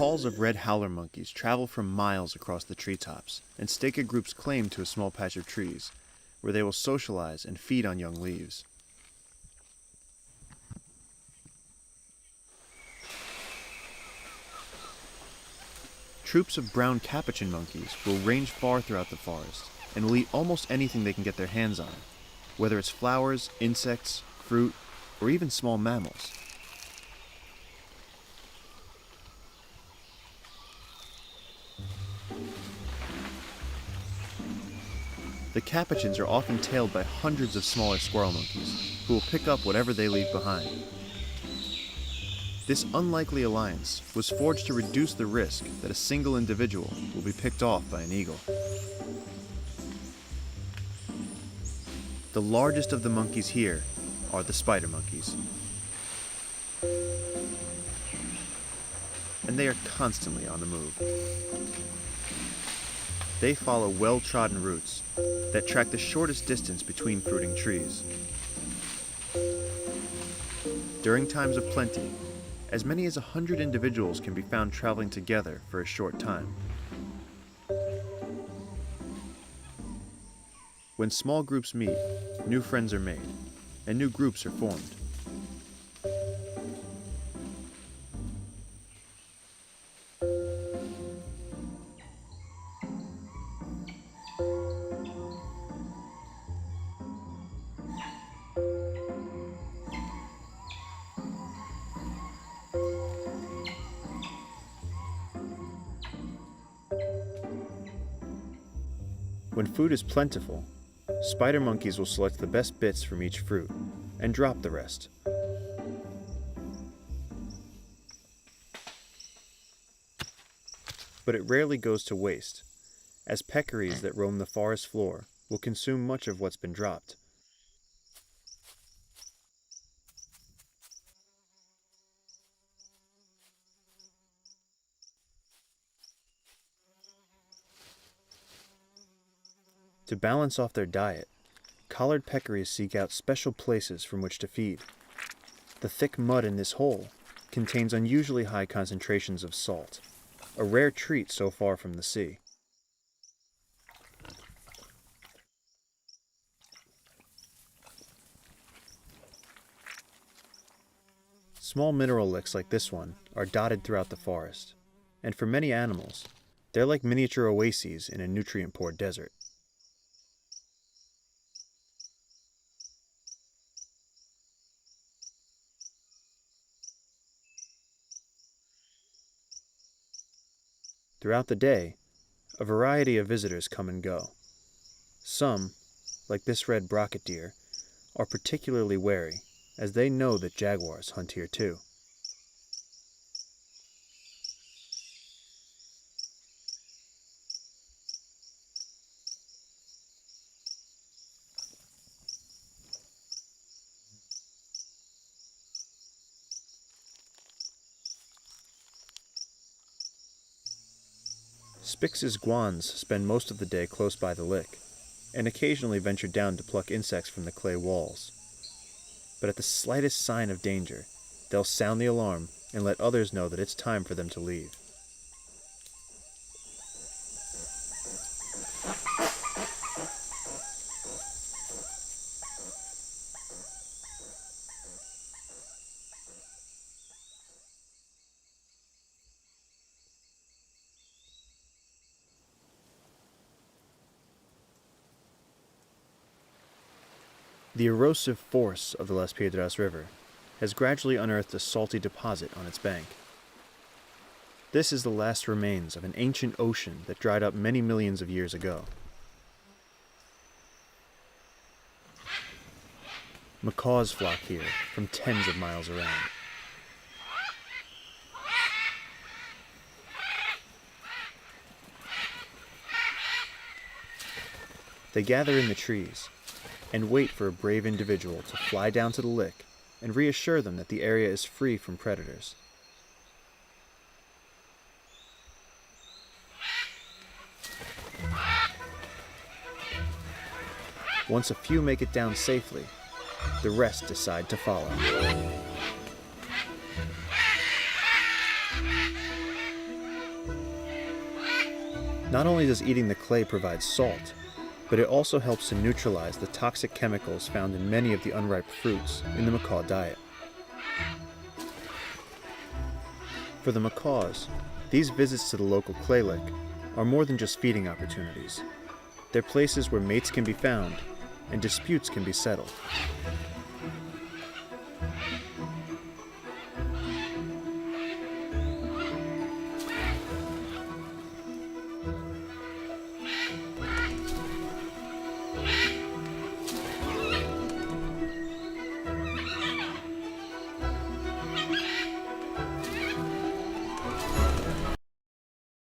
calls of red howler monkeys travel for miles across the treetops and stake a group's claim to a small patch of trees, where they will socialize and feed on young leaves. Troops of brown capuchin monkeys will range far throughout the forest and will eat almost anything they can get their hands on, whether it's flowers, insects, fruit, or even small mammals. The capuchins are often tailed by hundreds of smaller squirrel monkeys, who will pick up whatever they leave behind. This unlikely alliance was forged to reduce the risk that a single individual will be picked off by an eagle. The largest of the monkeys here are the spider monkeys. And they are constantly on the move. They follow well-trodden routes that track the shortest distance between fruiting trees. During times of plenty, as many as 100 individuals can be found traveling together for a short time. When small groups meet, new friends are made, and new groups are formed. When food is plentiful, spider monkeys will select the best bits from each fruit and drop the rest. But it rarely goes to waste, as peccaries that roam the forest floor will consume much of what's been dropped. To balance off their diet, collared peccaries seek out special places from which to feed. The thick mud in this hole contains unusually high concentrations of salt, a rare treat so far from the sea. Small mineral licks like this one are dotted throughout the forest, and for many animals, they're like miniature oases in a nutrient-poor desert. Throughout the day, a variety of visitors come and go. Some, like this red brocket deer, are particularly wary, as they know that jaguars hunt here too. Spix's guans spend most of the day close by the lick, and occasionally venture down to pluck insects from the clay walls. But at the slightest sign of danger, they'll sound the alarm and let others know that it's time for them to leave. The erosive force of the Las Piedras River has gradually unearthed a salty deposit on its bank. This is the last remains of an ancient ocean that dried up many millions of years ago. Macaws flock here from tens of miles around. They gather in the trees and wait for a brave individual to fly down to the lick and reassure them that the area is free from predators. Once a few make it down safely, the rest decide to follow. Not only does eating the clay provide salt, but it also helps to neutralize the toxic chemicals found in many of the unripe fruits in the macaw diet. For the macaws, these visits to the local clay lick are more than just feeding opportunities. They're places where mates can be found and disputes can be settled.